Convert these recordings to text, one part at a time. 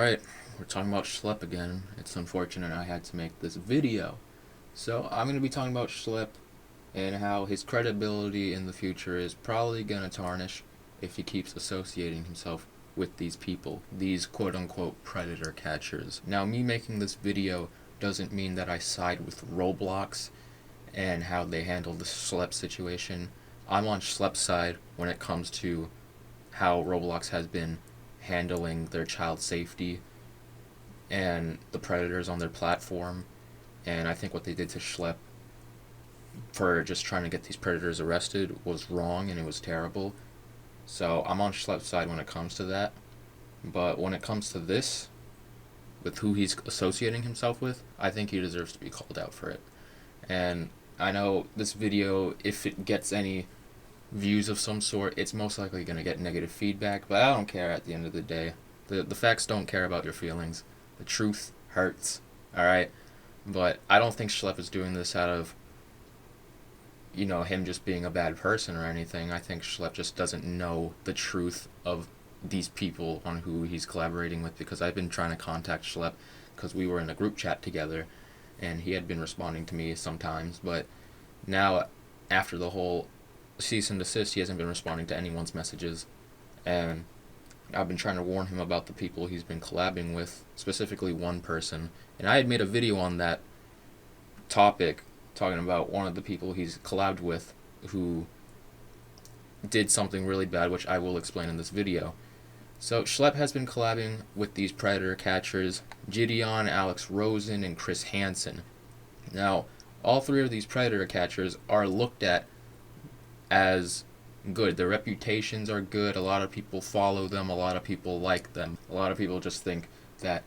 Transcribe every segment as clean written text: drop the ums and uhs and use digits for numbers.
Alright, we're talking about Schlep again. It's unfortunate I had to make this video. So, I'm going to be talking about Schlep and how his credibility in the future is probably going to tarnish if he keeps associating himself with these people, these quote-unquote predator catchers. Now, me making this video doesn't mean that I side with Roblox and how they handle the Schlep situation. I'm on Schlep's side when it comes to how Roblox has been handling their child safety and the predators on their platform. And I think what they did to Schlep for just trying to get these predators arrested was wrong and it was terrible. So I'm on Schlep's side when it comes to that. But when it comes to this, with who he's associating himself with, I think he deserves to be called out for it. And I know this video, if it gets any views of some sort, it's most likely going to get negative feedback, but I don't care at the end of the day. The facts don't care about your feelings. The truth hurts, alright? But I don't think Schlep is doing this out of, him just being a bad person or anything. I think Schlep just doesn't know the truth of these people on who he's collaborating with, because I've been trying to contact Schlep because we were in a group chat together, and he had been responding to me sometimes, but now, after the whole cease and desist, he hasn't been responding to anyone's messages, and I've been trying to warn him about the people he's been collabing with, specifically one person, and I had made a video on that topic, talking about one of the people he's collabed with who did something really bad, which I will explain in this video. So Schlep has been collabing with these predator catchers, Gideon, Alex Rosen, and Chris Hansen. Now, all three of these predator catchers are looked at as good. Their reputations are good. A lot of people follow them. A lot of people like them. A lot of people just think that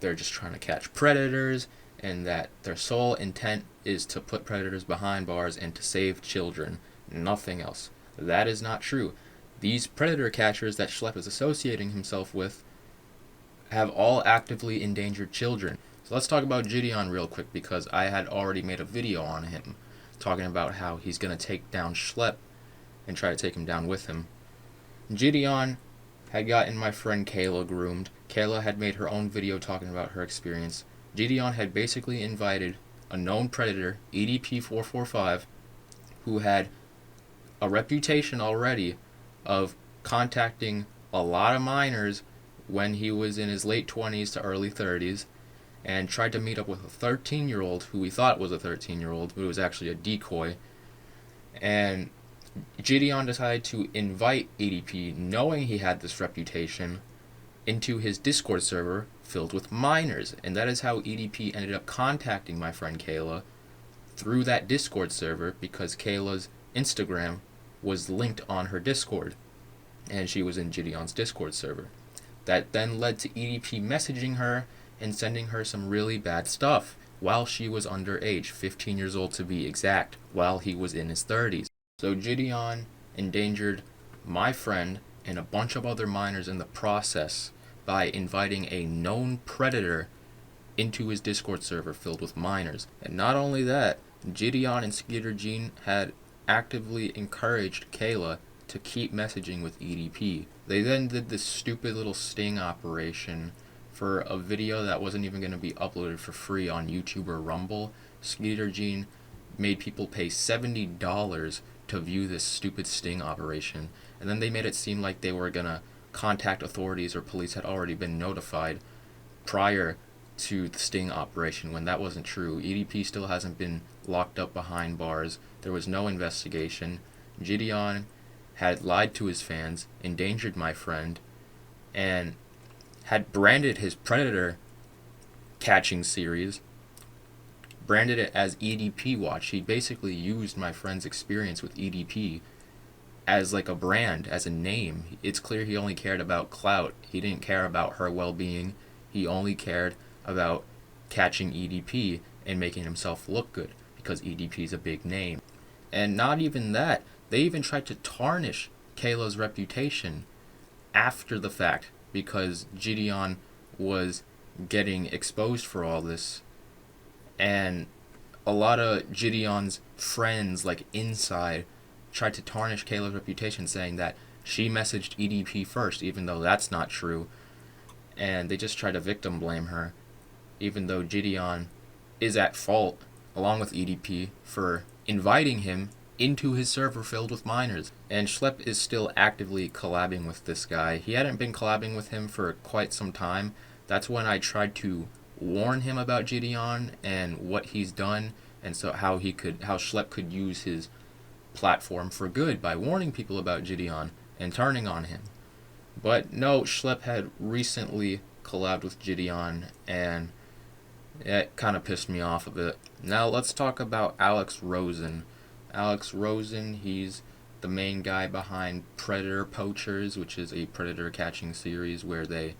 they're just trying to catch predators and that their sole intent is to put predators behind bars and to save children. Nothing else. That is not true. These predator catchers that Schlep is associating himself with have all actively endangered children. So let's talk about Gideon real quick, because I had already made a video on him talking about how he's going to take down Schlep and try to take him down with him. Gideon had gotten my friend Kayla groomed. Kayla had made her own video talking about her experience. Gideon had basically invited a known predator, EDP445, who had a reputation already of contacting a lot of minors when he was in his late 20s to early 30s, and tried to meet up with a 13-year-old who we thought was a 13-year-old, but it was actually a decoy. And Gideon decided to invite EDP, knowing he had this reputation, into his Discord server filled with minors. And that is how EDP ended up contacting my friend Kayla through that Discord server, because Kayla's Instagram was linked on her Discord, and she was in Gideon's Discord server. That then led to EDP messaging her and sending her some really bad stuff while she was underage, 15 years old to be exact, while he was in his 30s. So Gideon endangered my friend and a bunch of other minors in the process by inviting a known predator into his Discord server filled with minors. And not only that, Gideon and Skeeter Jean had actively encouraged Kayla to keep messaging with EDP. They then did this stupid little sting operation for a video that wasn't even going to be uploaded for free on YouTube or Rumble. Skeeter Jean made people pay $70 to view this stupid sting operation, and then they made it seem like they were going to contact authorities or police had already been notified prior to the sting operation, when that wasn't true. EDP still hasn't been locked up behind bars. There was no investigation. Gideon had lied to his fans, endangered my friend, and had branded his predator catching series, branded it as EDP Watch. He basically used my friend's experience with EDP as like a brand, as a name. It's clear he only cared about clout. He didn't care about her well-being. He only cared about catching EDP and making himself look good, because EDP is a big name. And not even that, they even tried to tarnish Kayla's reputation after the fact, because Gideon was getting exposed for all this, and a lot of Gideon's friends, like inside, tried to tarnish Kayla's reputation, saying that she messaged EDP first, even though that's not true. and they just try to victim blame her, even though Gideon is at fault, along with EDP, for inviting him into his server filled with miners. And Schlep is still actively collabing with this guy. He hadn't been collabing with him for quite some time. That's when I tried to warn him about Gideon and what he's done, and so how Schlep could use his platform for good by warning people about Gideon and turning on him. But no, Schlep had recently collabed with Gideon, and it kind of pissed me off a bit. Now let's talk about Alex Rosen. Alex Rosen, he's the main guy behind Predator Poachers, which is a predator catching series where they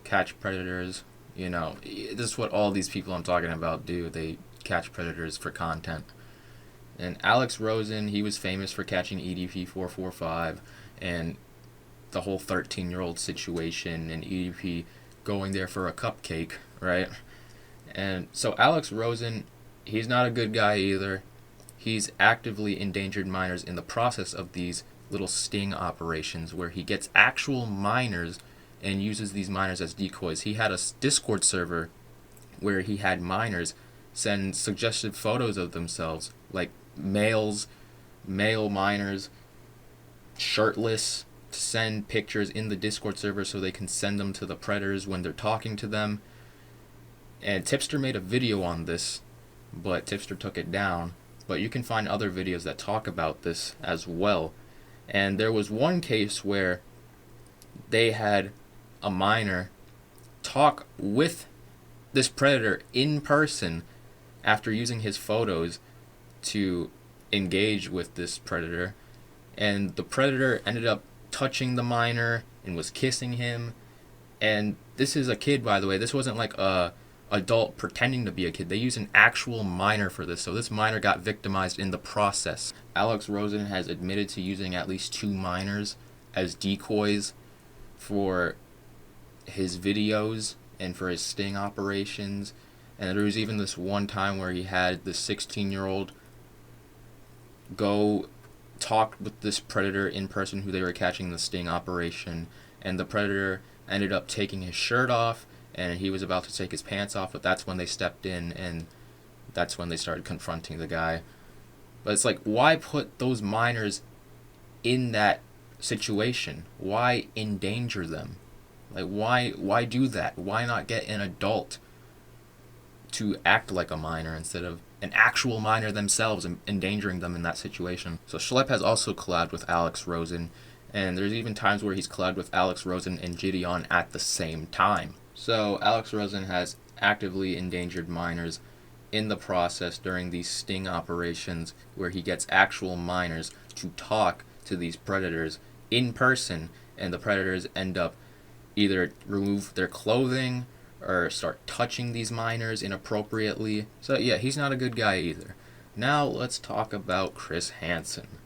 catch predators. You know, this is what all these people I'm talking about do. They catch predators for content. And Alex Rosen, he was famous for catching EDP 445 and the whole 13-year-old situation, and EDP going there for a cupcake, right? And so Alex Rosen, he's not a good guy either. He's actively endangered miners in the process of these little sting operations where he gets actual miners and uses these miners as decoys. He had a Discord server where he had miners send suggested photos of themselves, like male miners, shirtless, to send pictures in the Discord server so they can send them to the predators when they're talking to them. And Tipster made a video on this, but Tipster took it down. But you can find other videos that talk about this as well. And there was one case where they had a miner talk with this predator in person after using his photos to engage with this predator, and the predator ended up touching the miner and was kissing him. And this is a kid, by the way. This wasn't like a adult pretending to be a kid. They used an actual miner for this, so this miner got victimized in the process. Alex Rosen has admitted to using at least 2 miners as decoys for his videos and for his sting operations. And there was even this one time where he had this 16-year-old go talk with this predator in person who they were catching the sting operation, and the predator ended up taking his shirt off, and he was about to take his pants off, but that's when they stepped in, and that's when they started confronting the guy. But it's like, why put those miners in that situation? Why endanger them? Like, why do that? Why not get an adult to act like a miner instead of an actual miner themselves and endangering them in that situation? So Schlep has also collabed with Alex Rosen, and there's even times where he's collabed with Alex Rosen and Gideon at the same time. So Alex Rosen has actively endangered miners in the process during these sting operations where he gets actual miners to talk to these predators in person, and the predators end up either remove their clothing or start touching these miners inappropriately. So yeah, he's not a good guy either. Now let's talk about Chris Hansen.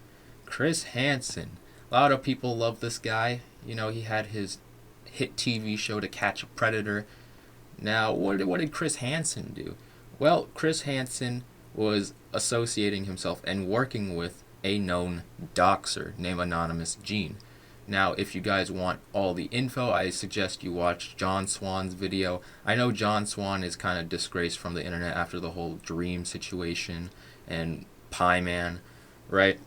Chris Hansen, a lot of people love this guy. You know, he had his hit TV show To Catch a Predator. Now, what did Chris Hansen do? Well, Chris Hansen was associating himself and working with a known doxer named Anonymous Gene. Now, if you guys want all the info, I suggest you watch John Swan's video. I know John Swan is kind of disgraced from the internet after the whole Dream situation and Pie Man, right?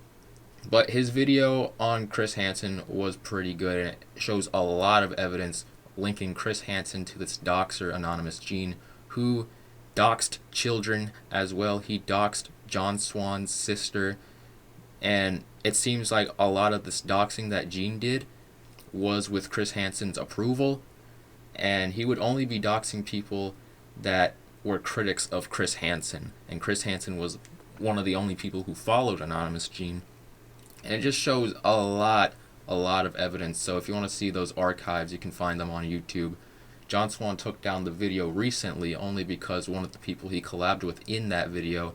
But his video on Chris Hansen was pretty good, and it shows a lot of evidence linking Chris Hansen to this doxer Anonymous Gene, who doxed children as well. He doxed John Swan's sister, and it seems like a lot of this doxing that Gene did was with Chris Hansen's approval, and he would only be doxing people that were critics of Chris Hansen, and Chris Hansen was one of the only people who followed Anonymous Gene. And it just shows a lot of evidence. So if you want to see those archives, you can find them on YouTube. John Swan took down the video recently only because one of the people he collabed with in that video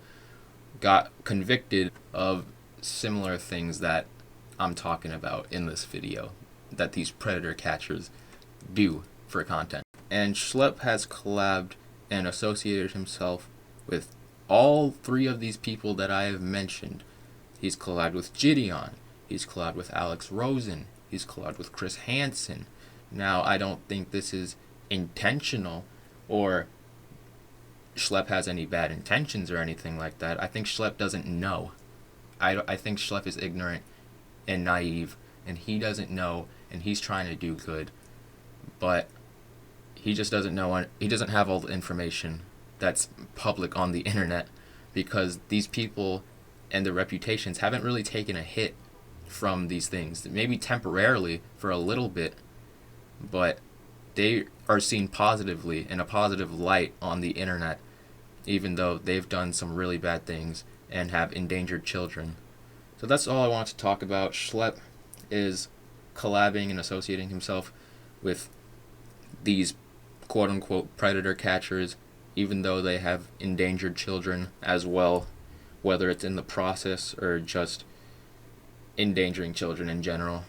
got convicted of similar things that I'm talking about in this video, that these predator catchers do for content. And Schlep has collabed and associated himself with all 3 of these people that I have mentioned. He's collabed with Gideon, he's collabed with Alex Rosen, he's collabed with Chris Hansen. Now, I don't think this is intentional or Schlep has any bad intentions or anything like that. I think Schlep doesn't know. I think Schlep is ignorant and naive, and he doesn't know, and he's trying to do good, but he just doesn't know. He doesn't have all the information that's public on the internet, because these people and their reputations haven't really taken a hit from these things. Maybe temporarily for a little bit, but they are seen positively in a positive light on the internet, even though they've done some really bad things and have endangered children. So that's all I want to talk about. Schlep is collabing and associating himself with these quote unquote predator catchers, even though they have endangered children as well, whether it's in the process or just endangering children in general.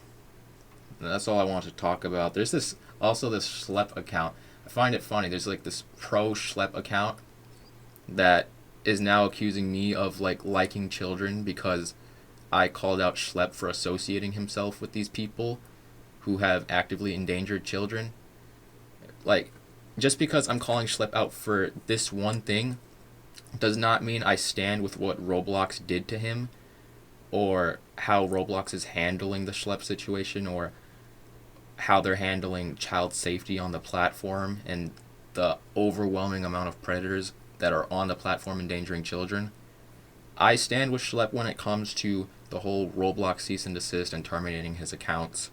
And that's all I want to talk about. There's this Schlep account. I find it funny. There's like this pro Schlep account that is now accusing me of liking children because I called out Schlep for associating himself with these people who have actively endangered children. Like, just because I'm calling Schlep out for this one thing does not mean I stand with what Roblox did to him, or how Roblox is handling the Schlep situation, or how they're handling child safety on the platform and the overwhelming amount of predators that are on the platform endangering children. I stand with Schlep when it comes to the whole Roblox cease and desist and terminating his accounts,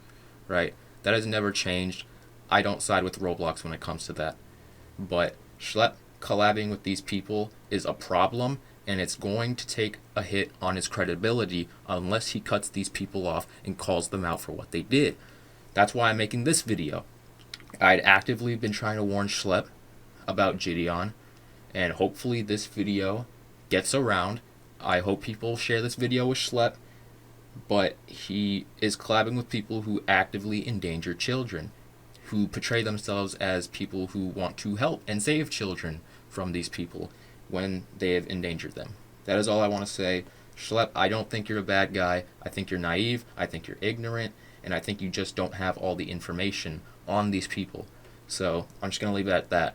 right? That has never changed. I don't side with Roblox when it comes to that. But Schlep collabing with these people is a problem, and it's going to take a hit on his credibility unless he cuts these people off and calls them out for what they did. That's why I'm making this video. I'd actively been trying to warn Schlep about Gideon, and hopefully this video gets around. I hope people share this video with Schlep, but he is collabing with people who actively endanger children, who portray themselves as people who want to help and save children from these people when they have endangered them. That is all I want to say. Schlep, I don't think you're a bad guy. I think you're naive. I think you're ignorant. And I think you just don't have all the information on these people. So I'm just going to leave it at that.